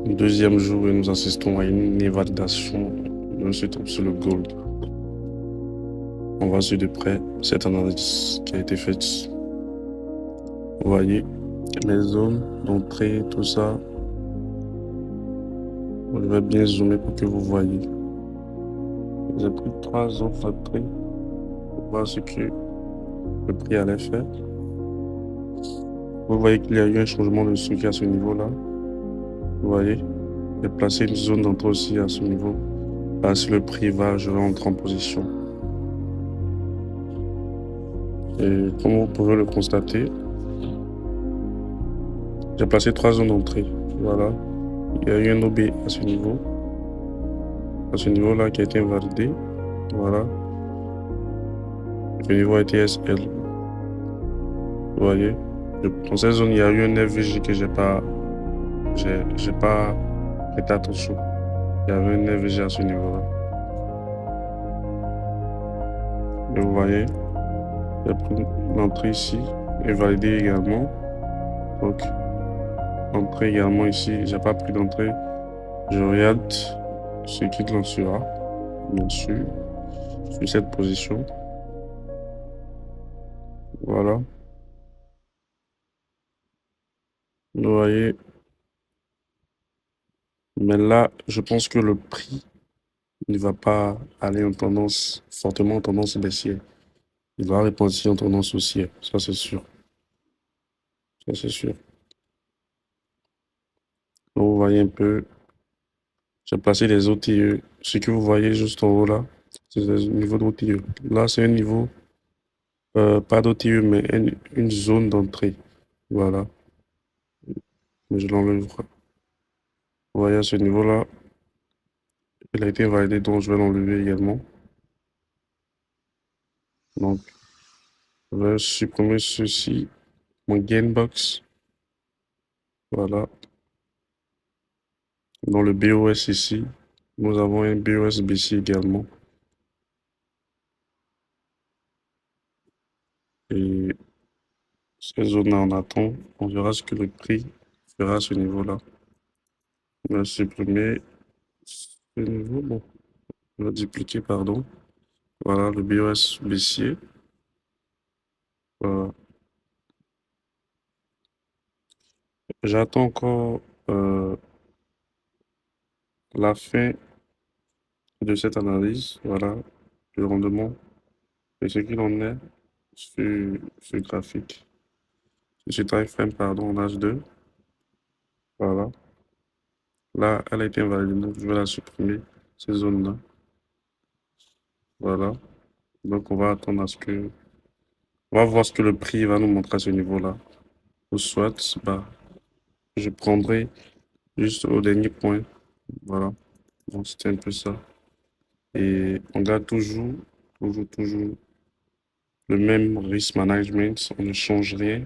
Deuxième jour et nous assistons à une évaluation d'un setup sur le gold. On va suivre de près cette analyse qui a été faite. Vous voyez les zones d'entrée, tout ça. Je vais bien zoomer pour que vous voyez. J'ai pris 3 zones d'entrée pour voir ce que le prix allait faire. Vous voyez qu'il y a eu un changement de structure à ce niveau-là. Vous voyez, j'ai placé une zone d'entrée aussi à ce niveau. Là, si le prix va, je vais entrer en position. Et comme vous pouvez le constater, j'ai placé 3 zones d'entrée. Voilà. Il y a eu un OB à ce niveau. À ce niveau-là qui a été invalidé. Voilà. Le niveau a été SL. Vous voyez. Dans cette zone, il y a eu un FVG que j'ai pas prêté attention. Il y avait un FVG à ce niveau-là. Et vous voyez, j'ai pris l'entrée ici et validé également. Donc, entrée également ici, j'ai pas pris d'entrée. Je regarde ce qu'il en sera, bien sûr, sur cette position. Voilà. Vous voyez. Mais là, je pense que le prix ne va pas aller fortement en tendance baissière. Il va repentir en tendance haussière. Ça, c'est sûr. Ça, c'est sûr. Donc, vous voyez un peu, j'ai placé les OTE. Ce que vous voyez juste en haut là, c'est le niveau d'OTE. Là, c'est un niveau, pas d'OTE, mais une zone d'entrée. Voilà. Mais je l'enlèverai. Vous voyez à ce niveau-là, il a été validé, donc je vais l'enlever également. Donc, je vais supprimer ceci, mon gainbox. Voilà. Dans le BOS ici, nous avons un BOS BC également. Et ces zones-là, on attend. On verra ce que le prix fera à ce niveau-là. On va supprimer ce niveau. Bon, on va dupliquer, pardon. Voilà, le BOS baissier. Voilà. J'attends encore la fin de cette analyse. Voilà, le rendement et ce qu'il en est sur ce graphique. Sur time frame, pardon, en H2. Voilà. Là, elle a été invalidée, donc je vais la supprimer, ces zones-là. Voilà. Donc, on va attendre à ce que... On va voir ce que le prix va nous montrer à ce niveau-là. Ou soit, bah, je prendrai juste au dernier point. Voilà. Donc, c'était un peu ça. Et on garde toujours le même risk management. On ne change rien.